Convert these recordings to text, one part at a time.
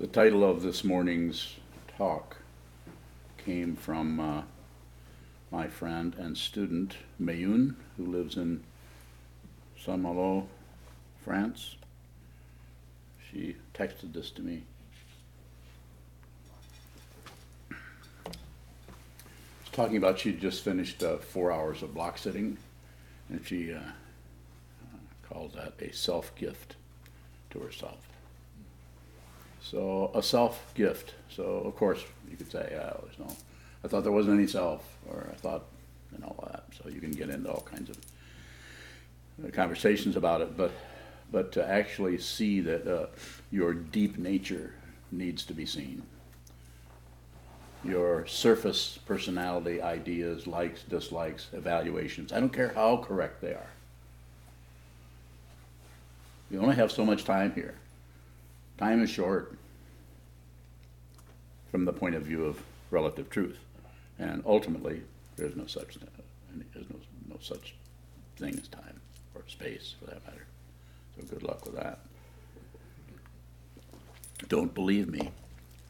The title of this morning's talk came from my friend and student Mayun, who lives in Saint-Malo, France. She texted this to me. She's talking about she'd just finished 4 hours of block sitting, and she called that a self-gift to herself. So a self-gift. So of course you could say, I thought there wasn't any self, or I thought, and all that. So you can get into all kinds of conversations about it, but to actually see that your deep nature needs to be seen. Your surface personality, ideas, likes, dislikes, evaluations, I don't care how correct they are. You only have so much time here. Time is short from the point of view of relative truth, and ultimately there's no such thing as time or space, for that matter. So good luck with that. Don't believe me.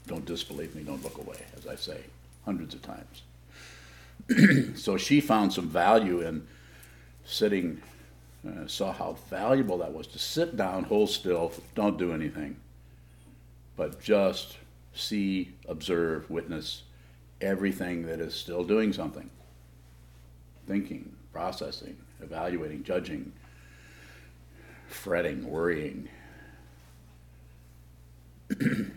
Don't disbelieve me. Don't look away, as I say hundreds of times. So she found some value in sitting. Saw how valuable that was to sit down, hold still, don't do anything, but just see, observe, witness everything that is still doing something. Thinking, processing, evaluating, judging, fretting, worrying. In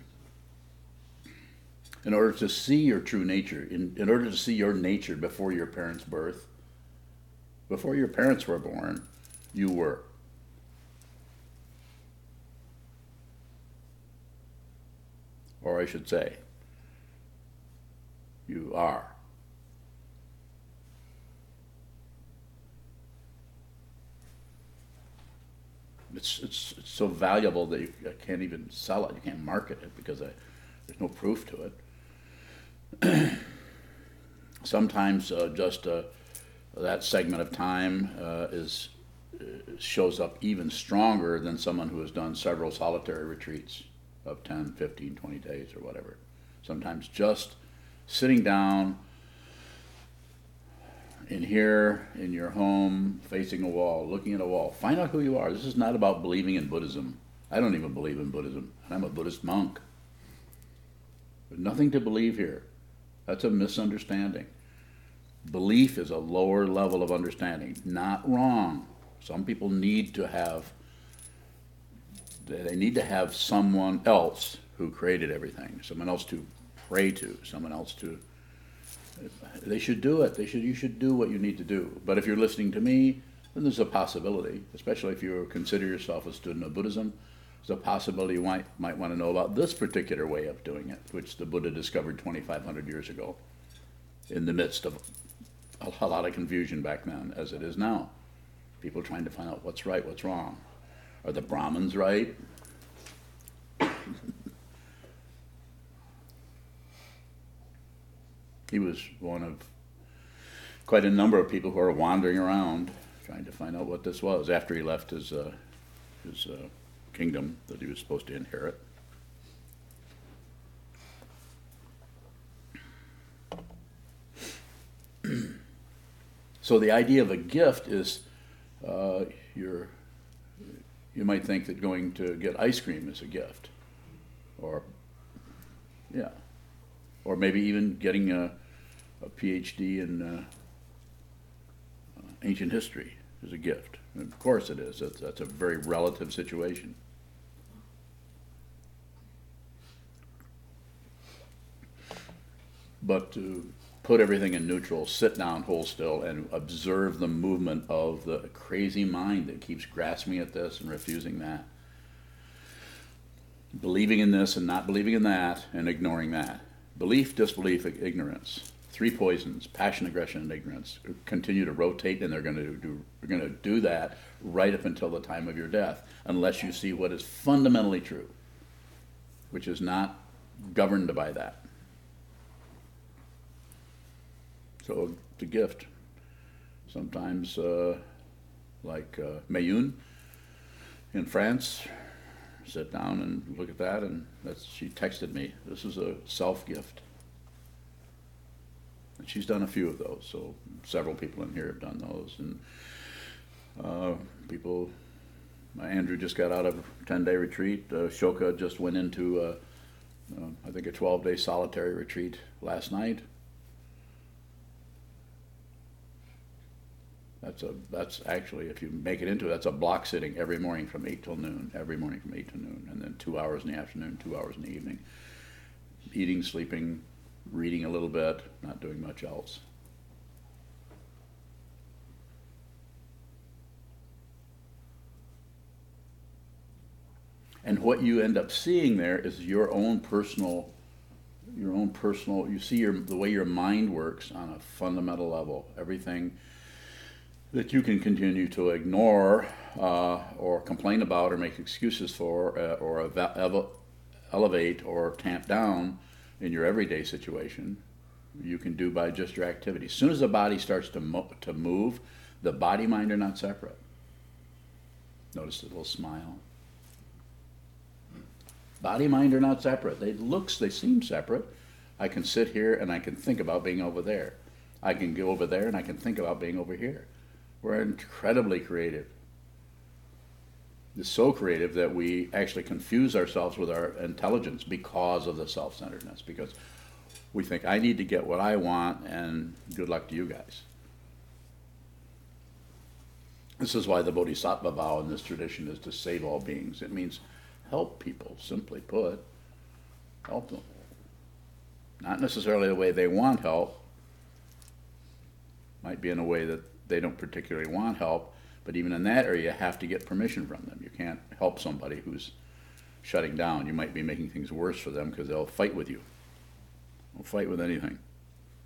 order to see your true nature, in order to see your nature before your parents' birth, before your parents were born, you were. Or I should say, you are. It's so valuable that you can't even sell it. You can't market it because there's no proof to it. Sometimes just that segment of time shows up even stronger than someone who has done several solitary retreats of 10, 15, 20 days or whatever. Sometimes just sitting down in here, in your home, facing a wall, looking at a wall. Find out who you are. This is not about believing in Buddhism. I don't even believe in Buddhism, and I'm a Buddhist monk. There's nothing to believe here. That's a misunderstanding. Belief is a lower level of understanding. Not wrong. Some people need to have someone else who created everything, someone else to pray to, someone else to. They should do it. You should do what you need to do. But if you're listening to me, then there's a possibility, especially if you consider yourself a student of Buddhism, there's a possibility you might want to know about this particular way of doing it, which the Buddha discovered 2,500 years ago, in the midst of a lot of confusion back then, as it is now. People trying to find out what's right, what's wrong. Are the Brahmins right? He was one of quite a number of people who are wandering around trying to find out what this was after he left his kingdom that he was supposed to inherit. So the idea of a gift is you might think that going to get ice cream is a gift, or maybe even getting a PhD in ancient history is a gift. And of course it is. That's a very relative situation. But to put everything in neutral, sit down, hold still, and observe the movement of the crazy mind that keeps grasping at this and refusing that. Believing in this and not believing in that, and ignoring that. Belief, disbelief, ignorance. 3 poisons: passion, aggression, and ignorance. Continue to rotate, and they're going to do that right up until the time of your death, unless you see what is fundamentally true, which is not governed by that. So the gift. Sometimes, like Mayun in France, sit down and look at that, and she texted me, this is a self-gift. And she's done a few of those, so several people in here have done those. And Andrew just got out of a 10-day retreat. Shoka just went into, I think, a 12-day solitary retreat last night. That's actually, if you make it into it, that's a block sitting every morning from 8 till noon, every morning from 8 to noon, and then 2 hours in the afternoon, 2 hours in the evening. Eating, sleeping, reading a little bit, not doing much else. And what you end up seeing there is your own personal, you see the way your mind works on a fundamental level. Everything that you can continue to ignore or complain about or make excuses for or elevate or tamp down in your everyday situation, you can do by just your activity. As soon as the body starts to move, the body mind are not separate. Notice the little smile. Body mind are not separate. They seem separate. I can sit here and I can think about being over there. I can go over there and I can think about being over here. We're incredibly creative. It's so creative that we actually confuse ourselves with our intelligence because of the self-centeredness, because we think, I need to get what I want, and good luck to you guys. This is why the Bodhisattva vow in this tradition is to save all beings. It means help people, simply put. Help them. Not necessarily the way they want help. Might be in a way that they don't particularly want help, but even in that area, you have to get permission from them. You can't help somebody who's shutting down. You might be making things worse for them because they'll fight with you. They'll fight with anything.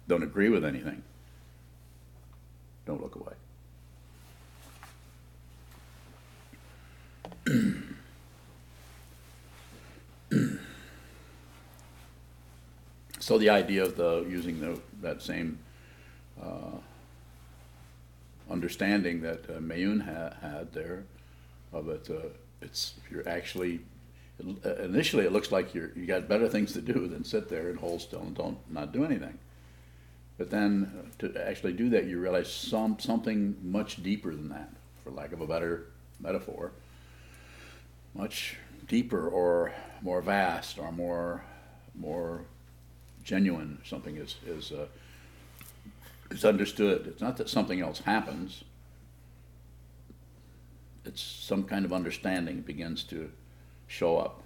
Don't agree with anything. Don't look away. So the idea of using that same understanding that Mayun had there, of it, you're actually, initially it looks like you got better things to do than sit there and hold still and not do anything. But then to actually do that, you realize something much deeper than that, for lack of a better metaphor, much deeper or more vast or more genuine. Something is understood. It's not that something else happens. It's some kind of understanding begins to show up.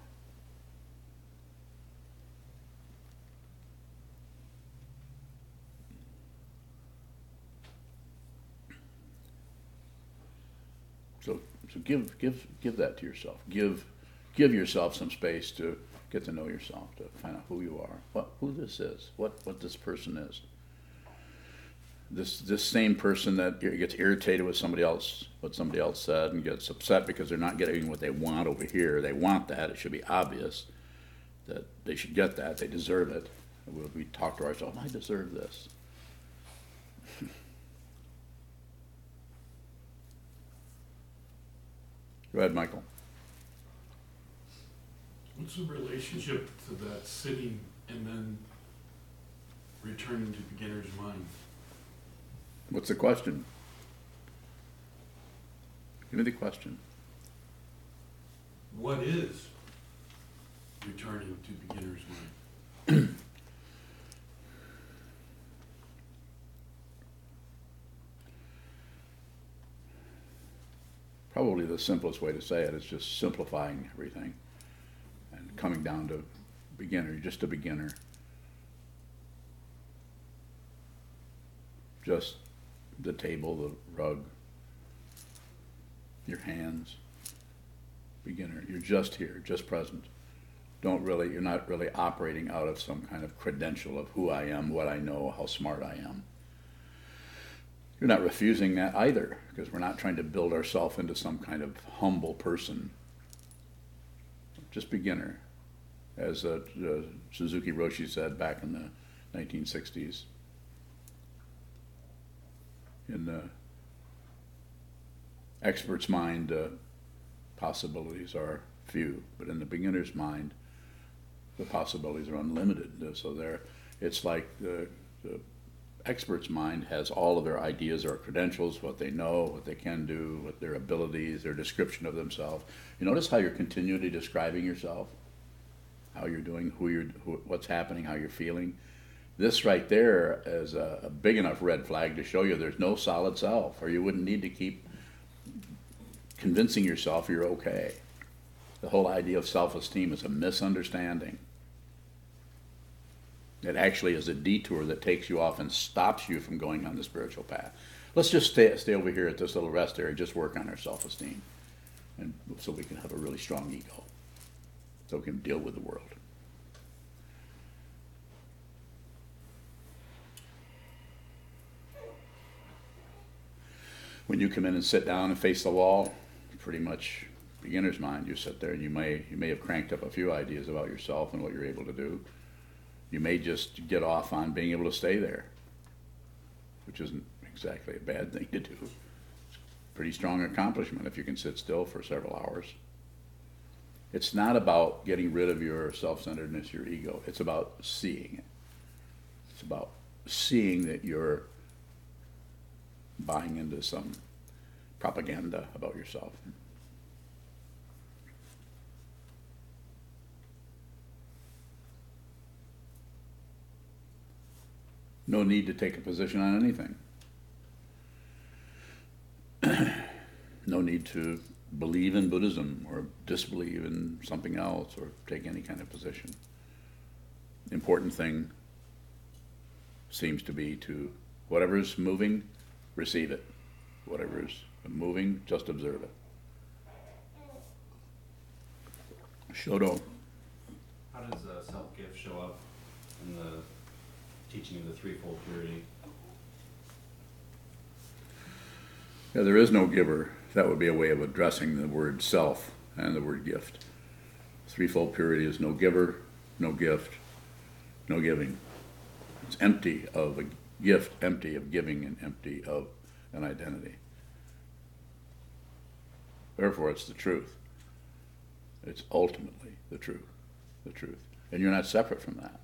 So give that to yourself. Give yourself some space to get to know yourself, to find out who you are, who this is, what this person is. This same person that gets irritated with what somebody else said, and gets upset because they're not getting what they want over here. They want that. It should be obvious that they should get that. They deserve it. We talk to ourselves, I deserve this. Go ahead, Michael. What's the relationship to that sitting and then returning to beginner's mind? What's the question? Give me the question. What is returning to beginner's mind? Probably the simplest way to say it is just simplifying everything and coming down to beginner. You're just a beginner. Just the table, the rug, your hands. Beginner. You're just here, just present. You're not really operating out of some kind of credential of who I am, what I know, how smart I am. You're not refusing that either, because we're not trying to build ourselves into some kind of humble person. Just beginner. As Suzuki Roshi said back in the 1960s. In the expert's mind, possibilities are few. But in the beginner's mind, the possibilities are unlimited. So it's like the expert's mind has all of their ideas or credentials, what they know, what they can do, what their abilities, their description of themselves. You notice how you're continually describing yourself, how you're doing, what's happening, how you're feeling. This right there is a big enough red flag to show you there's no solid self, or you wouldn't need to keep convincing yourself you're okay. The whole idea of self-esteem is a misunderstanding. It actually is a detour that takes you off and stops you from going on the spiritual path. Let's just stay over here at this little rest area, just work on our self-esteem, and so we can have a really strong ego, so we can deal with the world. When you come in and sit down and face the wall, pretty much beginner's mind, you sit there and you may have cranked up a few ideas about yourself and what you're able to do. You may just get off on being able to stay there, which isn't exactly a bad thing to do. It's a pretty strong accomplishment if you can sit still for several hours. It's not about getting rid of your self-centeredness, your ego. It's about seeing it. It's about seeing that you're buying into some propaganda about yourself. No need to take a position on anything. No need to believe in Buddhism or disbelieve in something else or take any kind of position. The important thing seems to be to whatever's moving, receive it. Whatever's moving, just observe it. Shodo. How does self-gift show up in the teaching of the threefold purity? Yeah, there is no giver. That would be a way of addressing the word self and the word gift. Threefold purity is no giver, no gift, no giving. It's empty of a gift, empty of giving, and empty of an identity. Therefore, it's the truth. It's ultimately the truth. And you're not separate from that.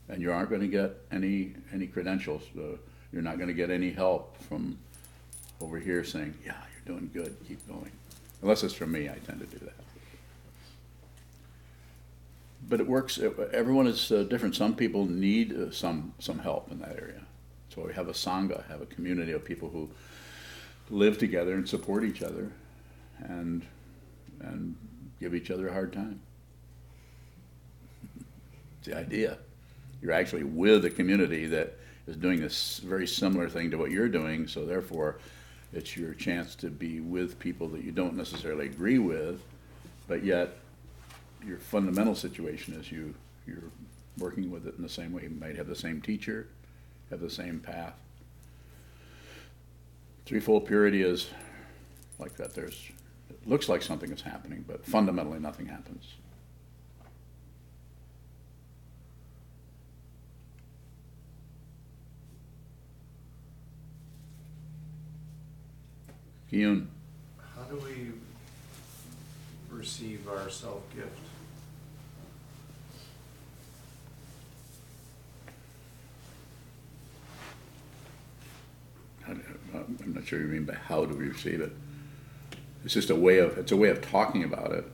And you aren't going to get any credentials. You're not going to get any help from over here saying, yeah, you're doing good, keep going. Unless it's from me, I tend to do that. But it works. Everyone is different. Some people need some help in that area. So we have a sangha, have a community of people who live together and support each other and give each other a hard time. It's the idea. You're actually with a community that is doing this very similar thing to what you're doing, so therefore it's your chance to be with people that you don't necessarily agree with, but yet your fundamental situation is you're working with it in the same way. You might have the same teacher, have the same path. Threefold purity is like that. It looks like something is happening, but fundamentally nothing happens. Kiyun. How do we receive our self-gift? I'm not sure you mean by how do we receive it. It's just a way of talking about it.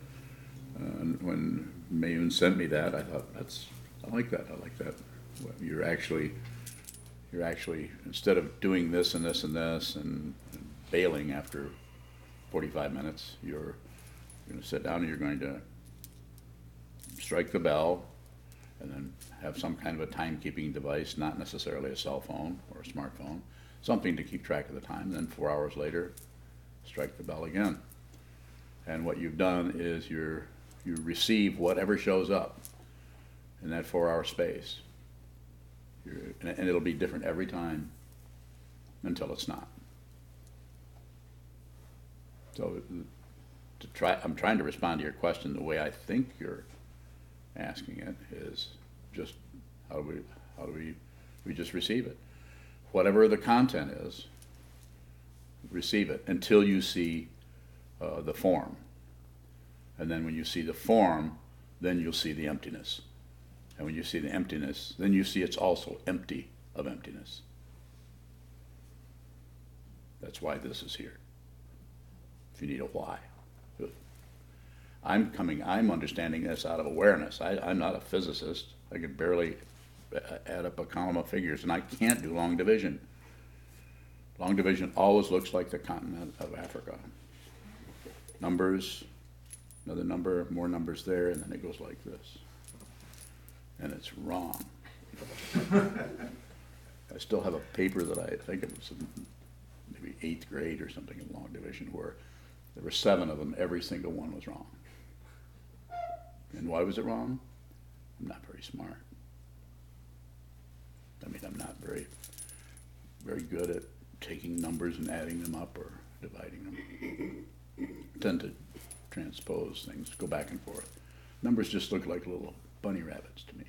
And when Mayun sent me that, I thought I like that. You're actually instead of doing this and this and this and bailing after 45 minutes, you're going to sit down and you're going to strike the bell and then have some kind of a timekeeping device, not necessarily a cell phone or a smartphone, something to keep track of the time. Then 4 hours later, strike the bell again. And what you've done is you receive whatever shows up in that 4-hour space. And it'll be different every time until it's not. So I'm trying to respond to your question the way I think you're asking it is just how do we just receive it. Whatever the content is, receive it until you see the form. And then when you see the form, then you'll see the emptiness. And when you see the emptiness, then you see it's also empty of emptiness. That's why this is here. If you need a why. I'm understanding this out of awareness. I'm not a physicist. I could barely add up a column of figures, and I can't do long division. Long division always looks like the continent of Africa. Numbers, another number, more numbers there, and then it goes like this. And it's wrong. I still have a paper that I think it was in maybe 8th grade or something in long division where there were 7 of them, every single one was wrong. And why was it wrong? I'm not very smart. I mean, I'm not very good at taking numbers and adding them up or dividing them. I tend to transpose things, go back and forth. Numbers just look like little bunny rabbits to me,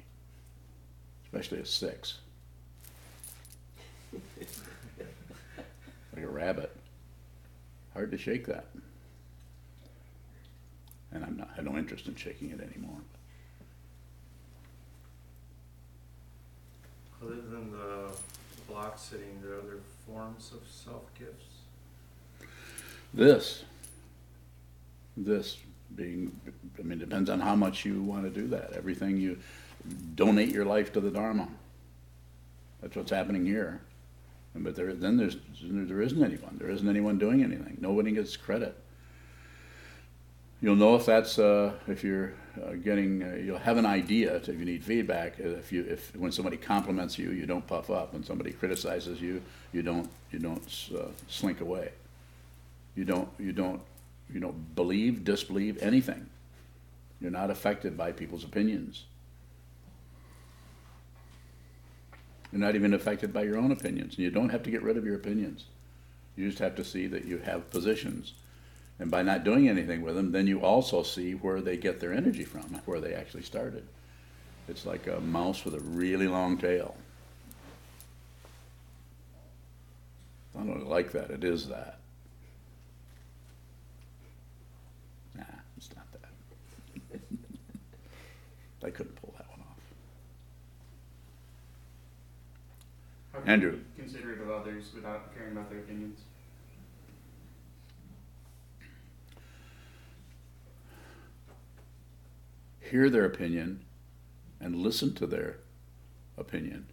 especially a 6. Like a rabbit. Hard to shake that. And I have no interest in shaking it anymore. Other than the block sitting, there are other forms of self-gifts? This being, I mean, depends on how much you want to do that. Everything you donate your life to the Dharma. That's what's happening here. But there isn't anyone. There isn't anyone doing anything. Nobody gets credit. You'll know if that's if you're you'll have an idea if you need feedback. If when somebody compliments you, you don't puff up. When somebody criticizes you, you don't slink away. You don't believe, disbelieve anything. You're not affected by people's opinions. You're not even affected by your own opinions. And you don't have to get rid of your opinions. You just have to see that you have positions. And by not doing anything with them, then you also see where they get their energy from, where they actually started. It's like a mouse with a really long tail. I don't really like that. It is that. Nah, it's not that. I couldn't pull that one off. How can Andrew. you be considerate of others without caring about their opinions? Hear their opinion and listen to their opinion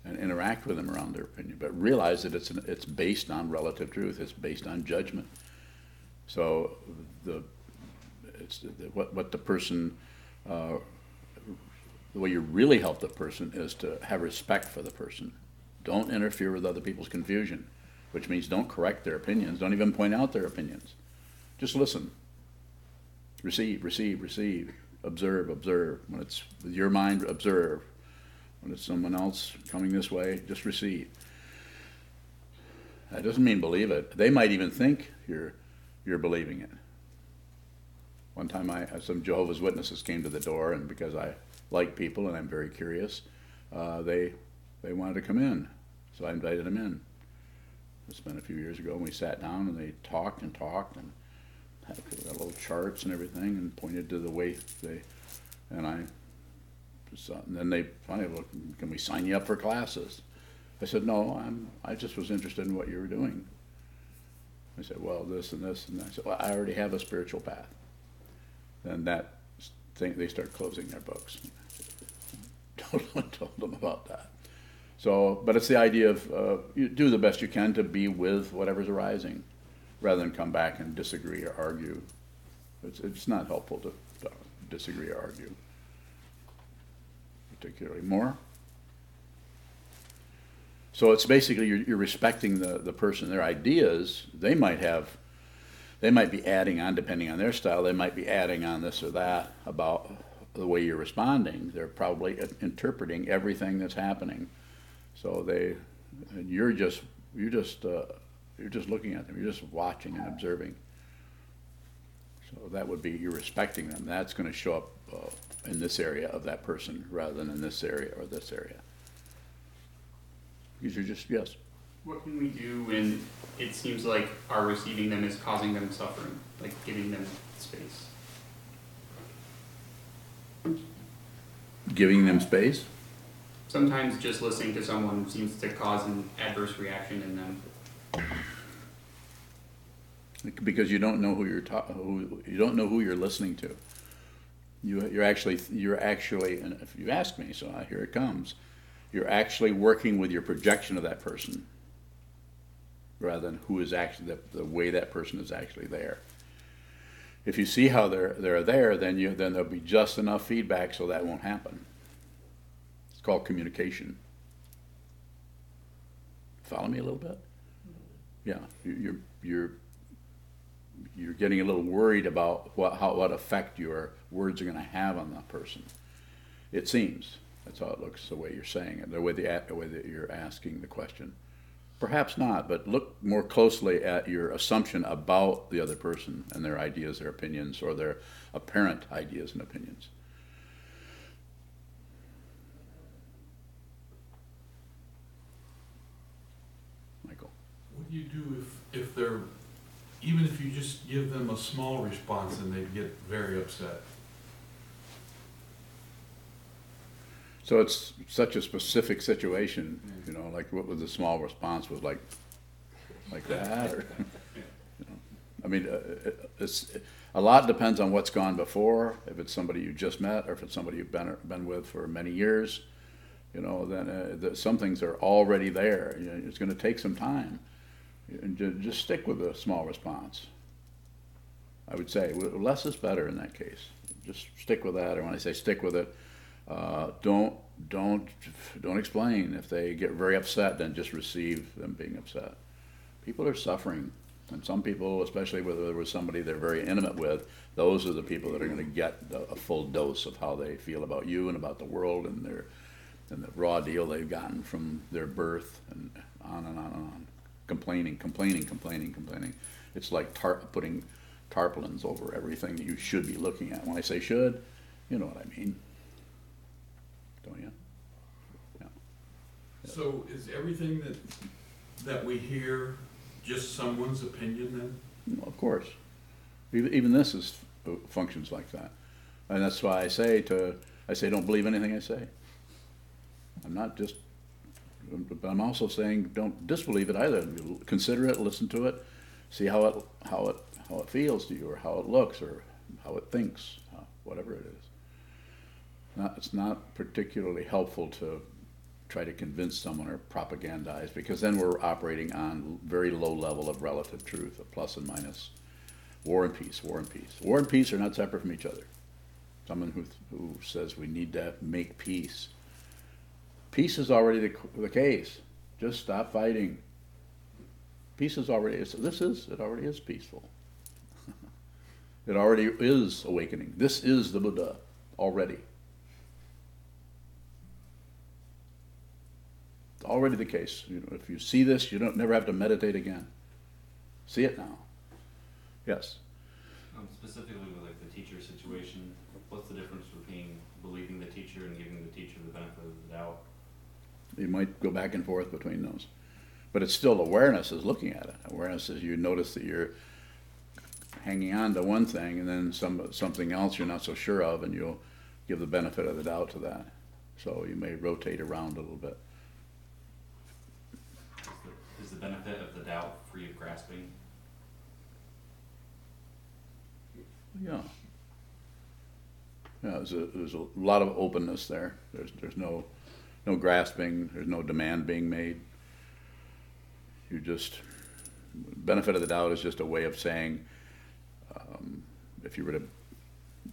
and interact with them around their opinion, but realize that it's based on relative truth. It's based on judgment. So what the person, the way you really help the person is to have respect for the person. Don't interfere with other people's confusion, which means don't correct their opinions. Don't even point out their opinions. Just listen. Receive, receive, receive. Observe, observe. When it's with your mind, observe. When it's someone else coming this way, just receive. That doesn't mean believe it. They might even think you're believing it. One time some Jehovah's Witnesses came to the door, and because I like people and I'm very curious, they wanted to come in. So I invited them in. It's been a few years ago, and we sat down and they talked and had little charts and everything, and pointed to the way and then they finally looked, can we sign you up for classes? I said, no, I just was interested in what you were doing. I said, well, this and this, and I said, well, I already have a spiritual path. Then they start closing their books. Told them about that. So, but it's the idea of you do the best you can to be with whatever's arising, rather than come back and disagree or argue. It's not helpful to disagree or argue, particularly more. So it's basically you're respecting the person, their ideas. They might be adding on, depending on their style, they might be adding on this or that about the way you're responding. They're probably interpreting everything that's happening. So you're just looking at them. You're just watching and observing. So that would be you're respecting them. That's going to show up in this area of that person rather than in this area or this area. Because you're just, yes. What can we do when it seems like our receiving them is causing them suffering, like giving them space? giving them space? Sometimes just listening to someone seems to cause an adverse reaction in them. Because you don't know who you don't know who you're listening to. You're actually, and if you ask me, so here it comes, you're actually working with your projection of that person, rather than who is actually the way that person is actually there. If you see how they're there, then there'll be just enough feedback so that won't happen. It's called communication. Follow me a little bit? Yeah, you're getting a little worried about what effect your words are going to have on that person. It seems. That's how it looks, the way you're saying it, the way that you're asking the question. Perhaps not, but look more closely at your assumption about the other person and their ideas, their opinions, or their apparent ideas and opinions. Michael. What do you do if they're, even if you just give them a small response and they get very upset? So it's such a specific situation, you know, like what was the small response was like that, or, you know, I mean, it's a lot depends on what's gone before. If it's somebody you just met, or if it's somebody you've been with for many years, you know, then some things are already there. You know, it's going to take some time, and just stick with a small response. I would say less is better in that case. Just stick with that, or when I say stick with it. Don't explain. If they get very upset, then just receive them being upset. People are suffering, and some people, especially whether there was somebody they're very intimate with, those are the people that are going to get a full dose of how they feel about you and about the world and the raw deal they've gotten from their birth, and on and on and on. Complaining. It's like putting tarpaulins over everything that you should be looking at. When I say should, you know what I mean. Don't you? Yeah. So is everything that we hear just someone's opinion then? Well, of course. Even this functions like that. And that's why I say don't believe anything I say. I'm not just, but I'm also saying don't disbelieve it either. Consider it, listen to it, see how it feels to you, or how it looks, or how it thinks, whatever it is. It's not particularly helpful to try to convince someone or propagandize, because then we're operating on very low level of relative truth, of plus and minus, war and peace. War and peace are not separate from each other. Someone who says we need to make peace. Peace is already the case. Just stop fighting. Peace is already, it already is peaceful. It already is awakening. This is the Buddha already. Already the case. You know, if you see this, you never have to meditate again. See it now. Yes. Specifically with like the teacher situation, what's the difference between believing the teacher and giving the teacher the benefit of the doubt? You might go back and forth between those, but it's still awareness is looking at it. Awareness is you notice that you're hanging on to one thing, and then something else you're not so sure of, and you'll give the benefit of the doubt to that. So you may rotate around a little bit. Is the benefit of the doubt free of grasping? Yeah. Yeah, there's a lot of openness there. There's no grasping. There's no demand being made. You just, benefit of the doubt is just a way of saying, if you were to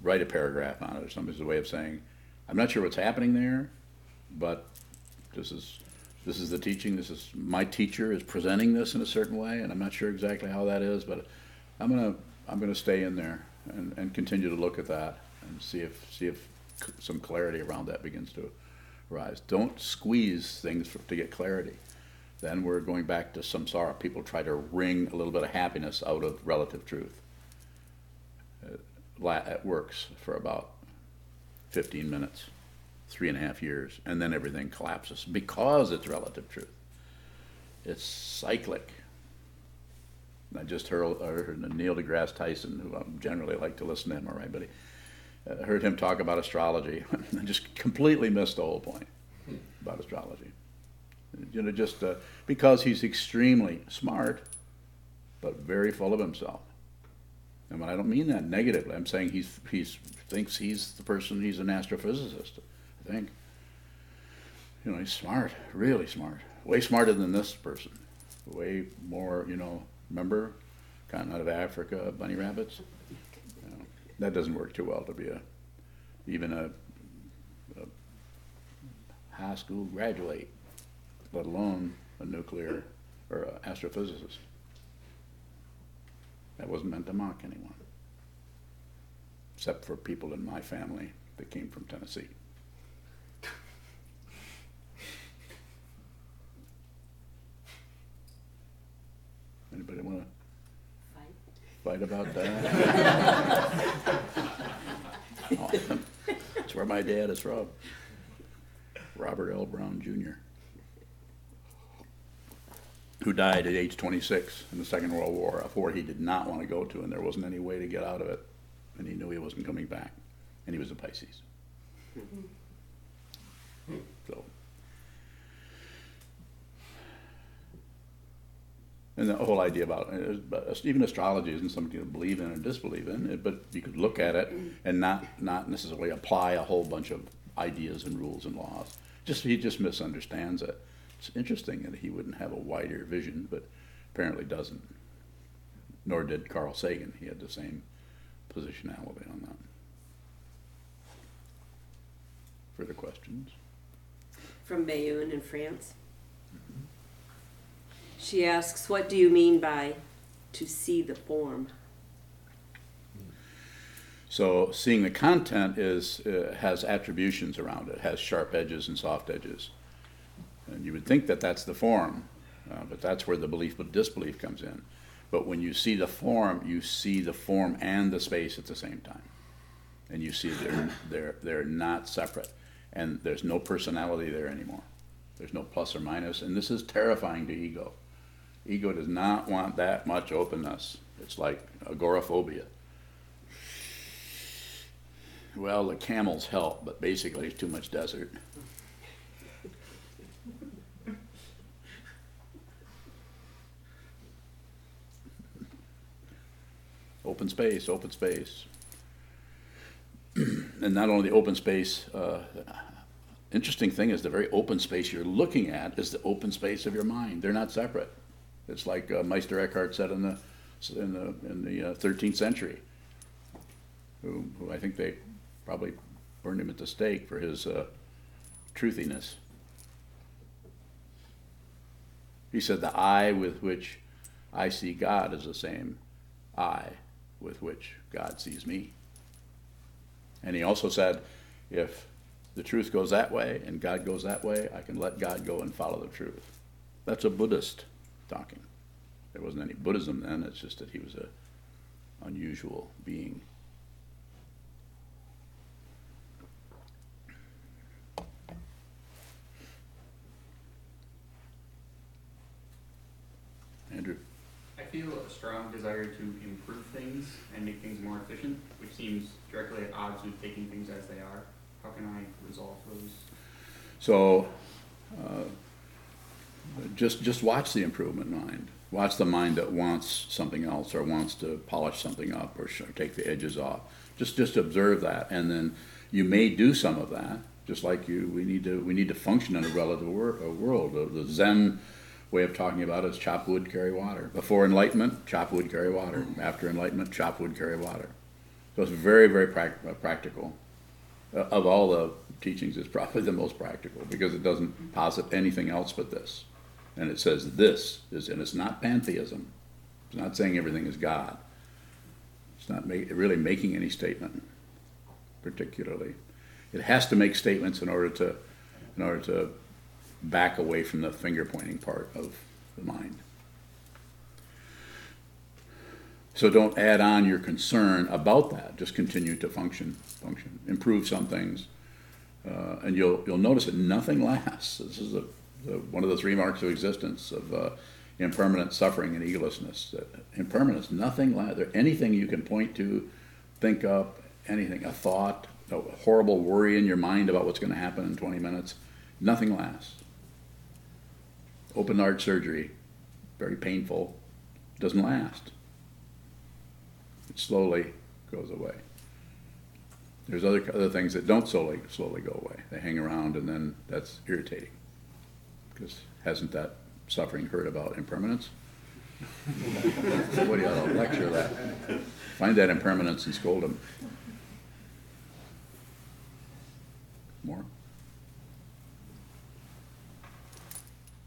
write a paragraph on it or something, it's a way of saying, I'm not sure what's happening there, but this is the teaching. This is my teacher is presenting this in a certain way, and I'm not sure exactly how that is, but I'm gonna stay in there and continue to look at that and see if some clarity around that begins to arise. Don't squeeze things to get clarity. Then we're going back to samsara. People try to wring a little bit of happiness out of relative truth. It works for about 15 minutes, 3.5 years, and then everything collapses because it's relative truth. It's cyclic. I just heard Neil deGrasse Tyson, who I generally like to listen to him, all right, but heard him talk about astrology. I just completely missed the whole point about astrology. Just because he's extremely smart, but very full of himself. And I don't mean that negatively. I'm saying he thinks he's the person. He's an astrophysicist. I think. He's smart, really smart, way smarter than this person. Way more. Remember, continent of Africa, bunny rabbits. That doesn't work too well to be even a high school graduate, let alone a nuclear or an astrophysicist. That wasn't meant to mock anyone, except for people in my family that came from Tennessee. Anybody want to fight about that? Oh, that's where my dad is from. Robert L. Brown Jr., who died at age 26 in the Second World War, a war he did not want to go to, and there wasn't any way to get out of it, and he knew he wasn't coming back, and he was a Pisces. So, and the whole idea about even astrology isn't something to believe in or disbelieve in, but you could look at it and not necessarily apply a whole bunch of ideas and rules and laws. He just misunderstands it. It's interesting that he wouldn't have a wider vision, but apparently doesn't. Nor did Carl Sagan. He had the same positionality on that. Further questions? From Bayonne in France. She asks, what do you mean by to see the form? So seeing the content has attributions around it, has sharp edges and soft edges. And you would think that that's the form, but that's where the belief but disbelief comes in. But when you see the form and the space at the same time. And you see they're not separate. And there's no personality there anymore. There's no plus or minus. And this is terrifying to ego. Ego does not want that much openness. It's like agoraphobia. Well, the camels help, but basically it's too much desert. Open space, open space. And not only the open space, interesting thing is the very open space you're looking at is the open space of your mind. They're not separate. It's like Meister Eckhart said in the 13th century, who I think they probably burned him at the stake for his truthiness. He said, the eye with which I see God is the same eye with which God sees me. And he also said, if the truth goes that way and God goes that way, I can let God go and follow the truth. That's a Buddhist talking. There wasn't any Buddhism then, it's just that he was an unusual being. Andrew? I feel a strong desire to improve things and make things more efficient, which seems directly at odds with taking things as they are. How can I resolve those? So, just watch the improvement mind. Watch the mind that wants something else or wants to polish something up or take the edges off. Just observe that, and then you may do some of that. Just like we need to function in a relative world. The Zen way of talking about it is chop wood, carry water. Before enlightenment, chop wood, carry water. After enlightenment, chop wood, carry water. So it's very, very practical. Of all the teachings, it's probably the most practical because it doesn't posit anything else but this. And it says this is, and it's not pantheism. It's not saying everything is God. It's not really making any statement, particularly. It has to make statements in order to back away from the finger pointing part of the mind. So don't add on your concern about that. Just continue to function, improve some things, and you'll notice that nothing lasts. This is one of the three marks of existence of impermanent suffering and egolessness. That impermanence, nothing lasts. Anything you can point to, think up, anything, a thought, a horrible worry in your mind about what's going to happen in 20 minutes, nothing lasts. Open heart surgery, very painful, doesn't last. It slowly goes away. There's other things that don't slowly go away. They hang around, and then that's irritating. Because hasn't that suffering heard about impermanence? What do you ought to lecture that? Find that impermanence and scold them. More?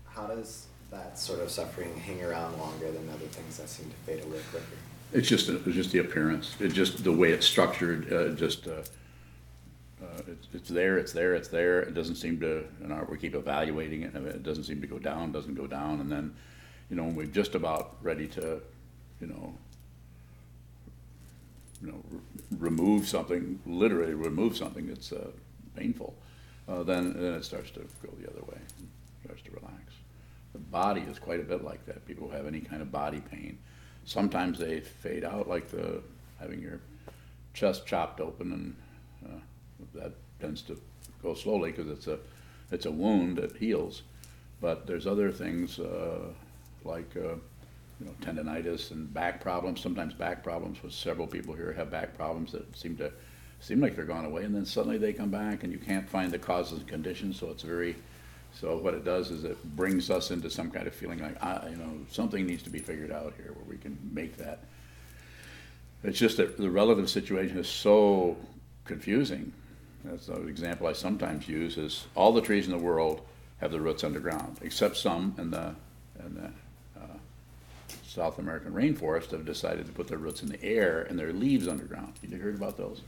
How does that sort of suffering hang around longer than other things that seem to fade away quicker? It's just the appearance. It's just the way it's structured. It's there. It doesn't seem to. We keep evaluating it. It doesn't seem to go down. Doesn't go down. And then, when we're just about ready to, remove something. Literally remove something that's painful. Then it starts to go the other way. It starts to relax. The body is quite a bit like that. People who have any kind of body pain. Sometimes they fade out, like having your chest chopped open, and that tends to go slowly because it's a wound that heals. But there's other things like tendonitis and back problems. Sometimes back problems. With several people here have back problems that seem like they're gone away, and then suddenly they come back, and you can't find the causes and conditions. So what it does is it brings us into some kind of feeling like, something needs to be figured out here where we can make that. It's just that the relative situation is so confusing. That's an example I sometimes use is all the trees in the world have their roots underground, except some in the South American rainforest have decided to put their roots in the air and their leaves underground. You heard about those?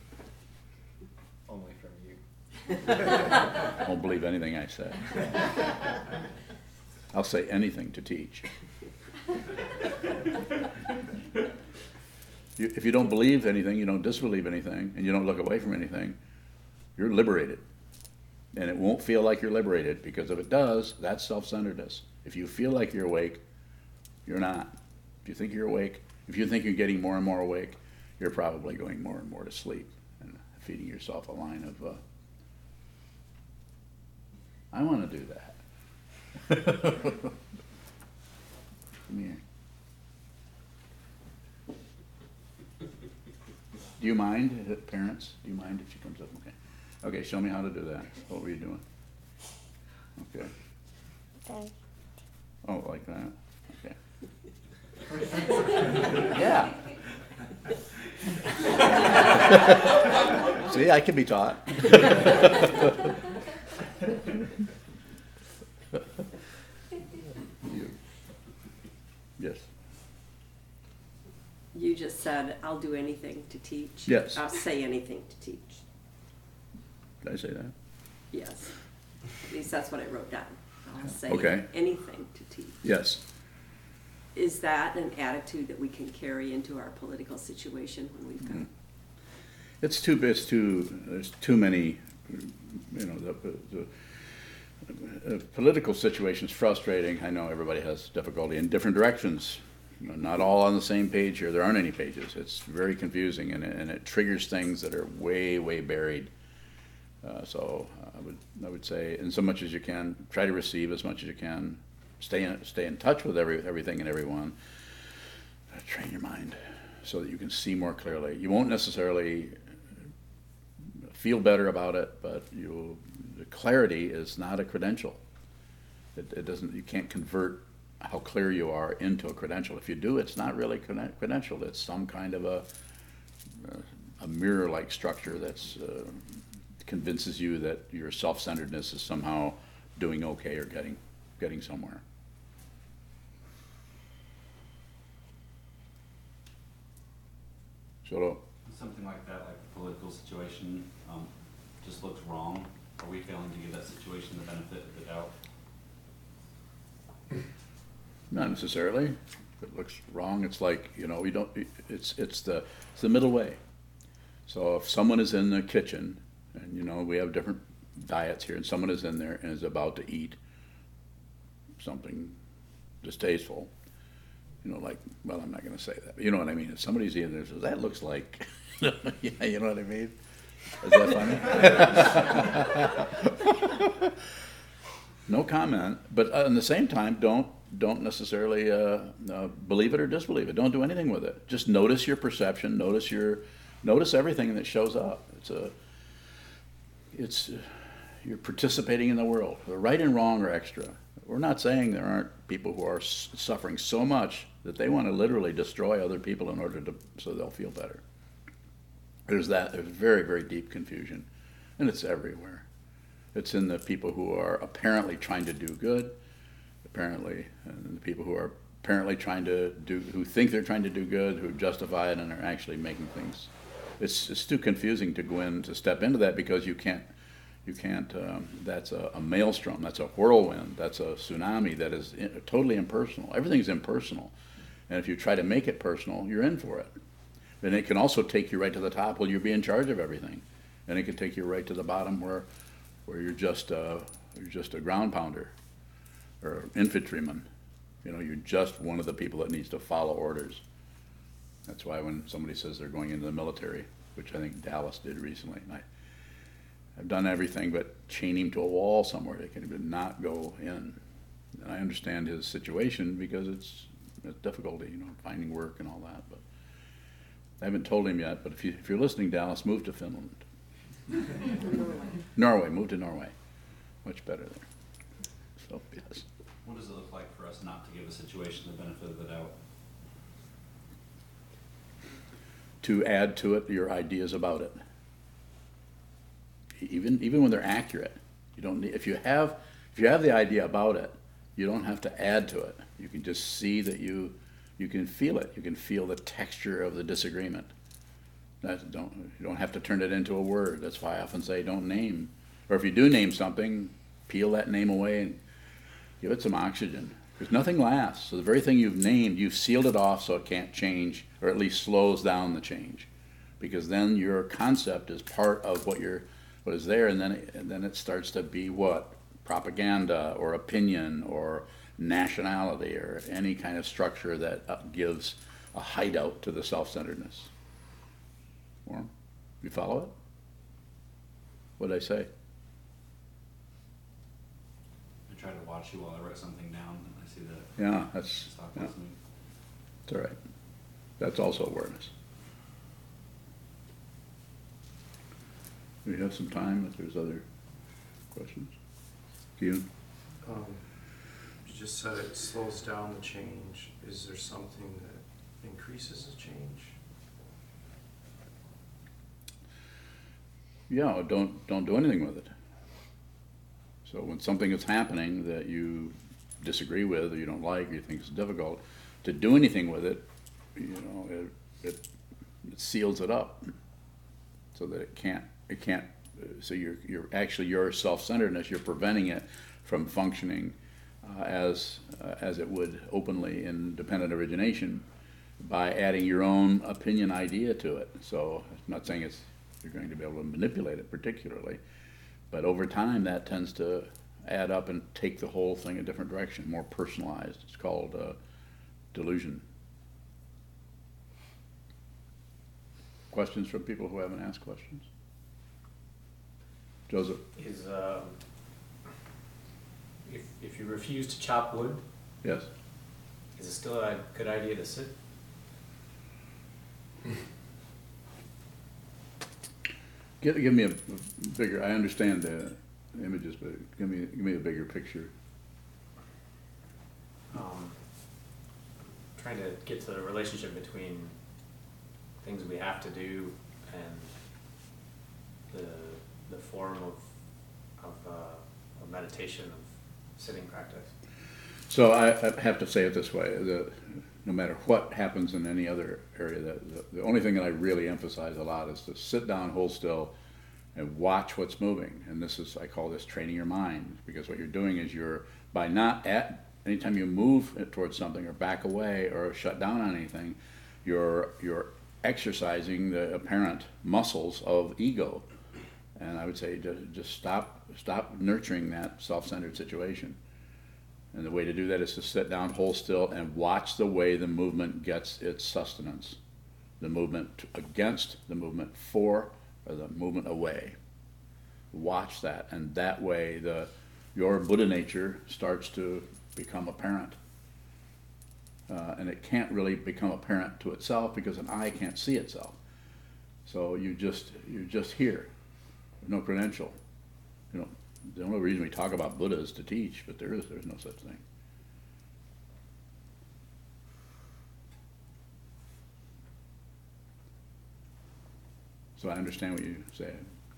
Only from you. Won't believe anything I say. I'll say anything to teach. If you don't believe anything, you don't disbelieve anything, and you don't look away from anything, you're liberated. And it won't feel like you're liberated, because if it does, that's self-centeredness. If you feel like you're awake, you're not. If you think you're awake, if you think you're getting more and more awake, you're probably going more and more to sleep and feeding yourself a line of, I want to do that. Come here. Do you mind, parents? Do you mind if she comes up? Okay. Okay, show me how to do that. What were you doing? Okay. Okay. Oh, like that? Okay. Yeah. See, I can be taught. Yes. You just said, I'll do anything to teach. Yes. I'll say anything to teach. Did I say that? Yes. At least that's what I wrote down. I'll say Okay. anything to teach. Yes. Is that an attitude that we can carry into our political situation when we've got? There's too many, the political situation is frustrating. I know everybody has difficulty in different directions. Not all on the same page here. There aren't any pages. It's very confusing, and it triggers things that are way, way buried. So I would say, in so much as you can, try to receive as much as you can. Stay in touch with everything and everyone. Train your mind so that you can see more clearly. You won't necessarily feel better about it, but the clarity is not a credential. It doesn't. You can't convert how clear you are into a credential. If you do, it's not really credentialed. It's some kind of a mirror-like structure that's convinces you that your self-centeredness is somehow doing okay or getting somewhere. So Something like that, like the political situation, just looks wrong. Are we failing to give that situation the benefit of the doubt? not necessarily. If it looks wrong, it's like, we don't. It's the middle way. So if someone is in the kitchen, and we have different diets here, and someone is in there and is about to eat something distasteful, You know, like, well, I'm not gonna say that, but you know what I mean? If somebody's in there and says, that looks like, yeah, you know what I mean? Is that funny? No comment, but at the same time, don't necessarily believe it or disbelieve it. Don't do anything with it. Just notice your perception. Notice everything that shows up. You're participating in the world. The right and wrong are extra. We're not saying there aren't people who are suffering so much that they want to literally destroy other people in order so they'll feel better. There's very, very deep confusion, and it's everywhere. It's in the people who are apparently trying to do good, and the people who are apparently who think they're trying to do good, who justify it and are actually making things. It's too confusing to step into that, because you can't, that's a maelstrom, that's a whirlwind, that's a tsunami that is totally impersonal. Everything's impersonal. And if you try to make it personal, you're in for it. Then it can also take you right to the top. Well, you'll be in charge of everything. And it can take you right to the bottom where you're just a ground pounder or infantryman. You know, you're just one of the people that needs to follow orders. That's why when somebody says they're going into the military, which I think Dallas did recently, and I've done everything but chain him to a wall somewhere. They can even not go in. And I understand his situation, because it's difficulty, you know, finding work and all that. But I haven't told him yet. But if you're listening, Dallas, move to Finland. Norway, move to Norway. Much better there. So yes. What does it look like for us not to give a situation the benefit of the doubt? To add to it your ideas about it. Even when they're accurate, you don't need, if you have the idea about it, you don't have to add to it. You can just see that you can feel it. You can feel the texture of the disagreement. You don't have to turn it into a word. That's why I often say don't name. Or if you do name something, peel that name away and give it some oxygen. Because nothing lasts. So the very thing you've named, you've sealed it off so it can't change, or at least slows down the change. Because then your concept is part of what is there, and then it starts to be what? Propaganda or opinion or nationality or any kind of structure that gives a hideout to the self-centeredness. Or, you follow it? What did I say? I try to watch you while I write something down, and I see that. Yeah, Stop yeah, listening. it's all right. That's also awareness. We have some time if there's other questions. You? You just said it slows down the change. Is there something that increases the change? Yeah, don't do anything with it. So when something is happening that you disagree with, or you don't like, or you think is difficult, to do anything with it, you know, it seals it up, so that it can't. So you're actually, your self-centeredness, you're preventing it from functioning as it would openly in dependent origination, by adding your own opinion idea to it. So I'm not saying you're going to be able to manipulate it particularly, but over time that tends to add up and take the whole thing a different direction, more personalized. It's called delusion. Questions from people who haven't asked questions? Joseph? Is if you refuse to chop wood, Yes. is it still a good idea to sit? Give me a bigger. I understand the images, but give me a bigger picture. Trying to get to the relationship between things we have to do and the form of meditation, of sitting practice. So I have to say it this way: no matter what happens in any other area, the only thing that I really emphasize a lot is to sit down, hold still, and watch what's moving. And I call this training your mind, because what you're doing is anytime you move towards something or back away or shut down on anything, you're exercising the apparent muscles of ego. And I would say just stop nurturing that self-centered situation. And the way to do that is to sit down, hold still, and watch the way the movement gets its sustenance. The movement against, the movement for, or the movement away. Watch that, and that way your Buddha nature starts to become apparent. And it can't really become apparent to itself because an eye can't see itself. So you're just here, no credential. You know, the only reason we talk about Buddha is to teach, but there's no such thing. So I understand what you say.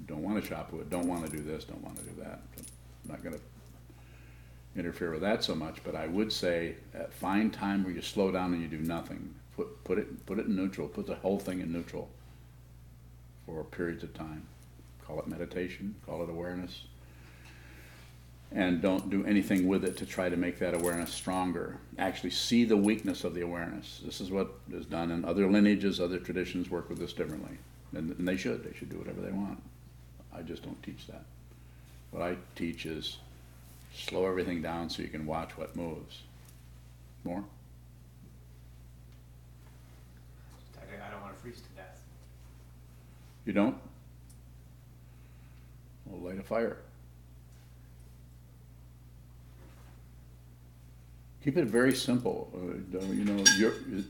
Don't want to shop with it, don't want to do this, don't want to do that. So I'm not going to interfere with that so much, but I would say find time where you slow down and you do nothing. Put it in neutral. Put the whole thing in neutral for periods of time. Call it meditation, call it awareness. And don't do anything with it to try to make that awareness stronger. Actually see the weakness of the awareness. This is what is done in other lineages, other traditions work with this differently. And they should do whatever they want. I just don't teach that. What I teach is slow everything down so you can watch what moves. More? I don't want to freeze to death. You don't? Well, light a fire. Keep it very simple. You know,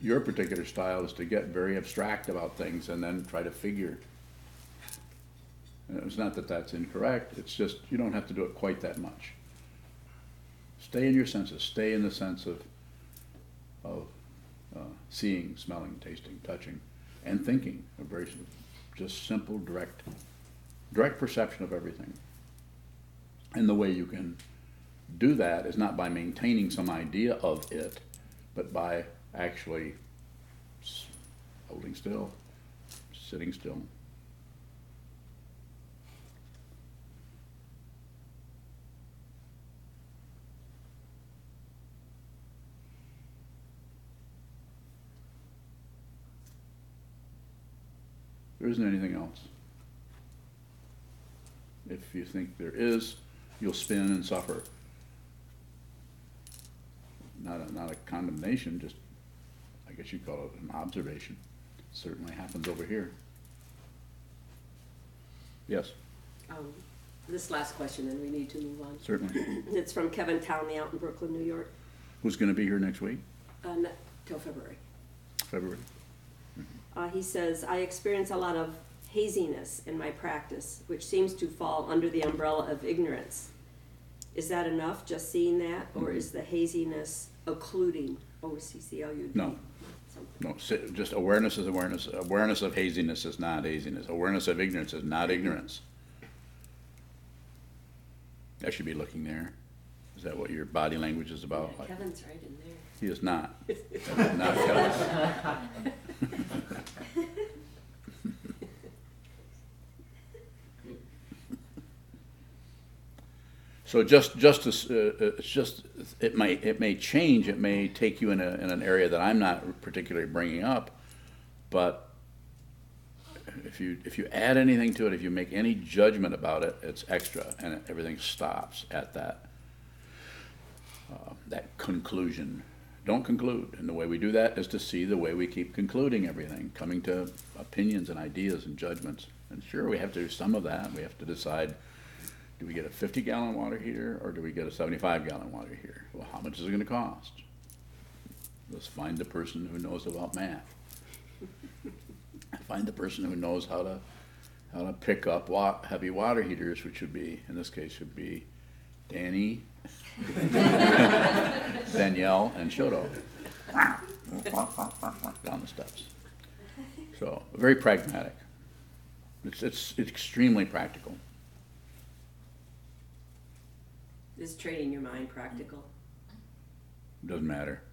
your particular style is to get very abstract about things and then try to figure. And it's not that that's incorrect. It's just you don't have to do it quite that much. Stay in your senses. Stay in the sense of seeing, smelling, tasting, touching, and thinking. A very just simple, direct perception of everything. And the way you can do that is not by maintaining some idea of it, but by actually holding still, sitting still. There isn't anything else. If you think there is, you'll spin and suffer. Not a condemnation, just, I guess you'd call it an observation. It certainly happens over here. Yes, This last question, and we need to move on. certainly. It's from Kevin Townley out in Brooklyn, New York, Who's going to be here next week? not till February. February? He says, I experience a lot of haziness in my practice, which seems to fall under the umbrella of ignorance. Is that enough, just seeing that, or is the haziness occluding, O-C-C-L-U-D? No. No, just awareness is awareness. Awareness of haziness is not haziness. Awareness of ignorance is not ignorance. I should be looking there. Is that what your body language is about? Yeah, Kevin's right in there. He is not. That is not Kevin. So it may change. It may take you in an area that I'm not particularly bringing up, but if you add anything to it, if you make any judgment about it, it's extra, and everything stops at that conclusion. Don't conclude, and the way we do that is to see the way we keep concluding everything, coming to opinions and ideas and judgments. And sure, we have to do some of that. We have to decide. Do we get a 50-gallon water heater or do we get a 75-gallon water heater? Well, how much is it going to cost? Let's find the person who knows about math. Find the person who knows how to pick up heavy water heaters, which would be, in this case, would be Danny, Danielle, and Shoto. Down the steps. So, very pragmatic. It's extremely practical. Is training your mind practical? Doesn't matter.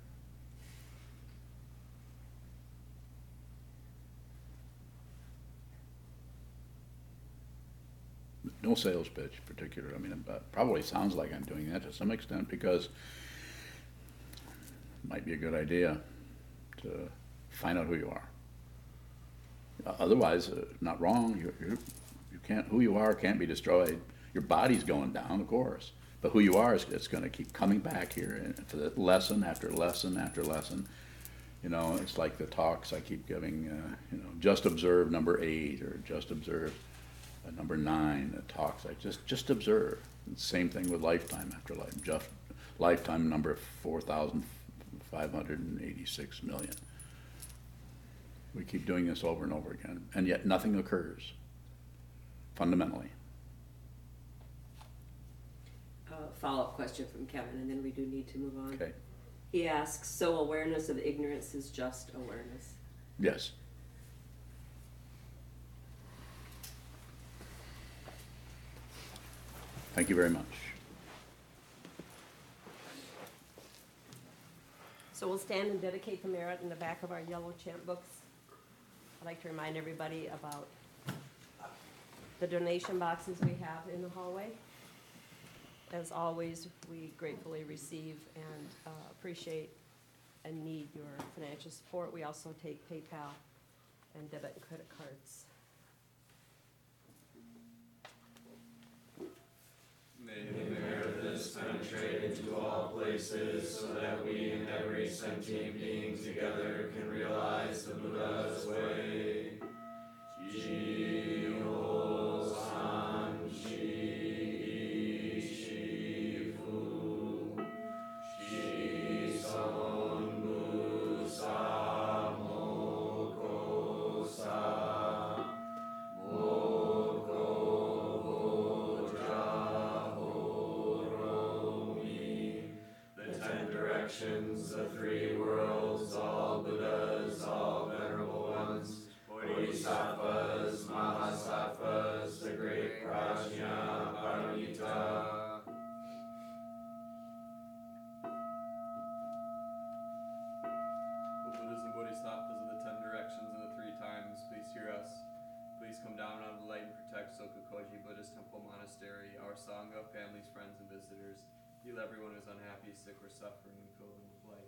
No sales pitch particular. I mean, it probably sounds like I'm doing that to some extent because it might be a good idea to find out who you are. Otherwise, not wrong. You can't. Who you are can't be destroyed. Your body's going down, of course, But who you are is gonna keep coming back here and for the lesson after lesson after lesson. You know, it's like the talks I keep giving, you know, just observe number 8 or just observe number 9, the talks I just observe. Same thing with lifetime after life, just lifetime number 4,586 million. We keep doing this over and over again, and yet nothing occurs, fundamentally. Follow-up question from Kevin, and then we do need to move on. Okay, He asks, so awareness of ignorance is just awareness? yes. Thank you very much. So we'll stand and dedicate the merit in the back of our yellow chant books. I'd like to remind everybody about the donation boxes we have in the hallway. As always, we gratefully receive and appreciate and need your financial support. We also take PayPal and debit and credit cards. May the merit of this penetrate into all places, so that we and every sentient being together can realize the Buddha's way. Ji-ho san shi fu, shi son bu sa moko sa, moko the 10 directions, the 3 worlds, all Buddhas, all venerable ones, Bodhisattvas, Mahasattvas, the great Prajna, Paramita. O Buddhas and Bodhisattvas of the 10 directions and the 3 times, please hear us. Please come down out of the light and protect Sokukoji Buddhist Temple Monastery, our Sangha, families, friends, and visitors. Heal everyone who is unhappy, sick, or suffering, and fill them with light.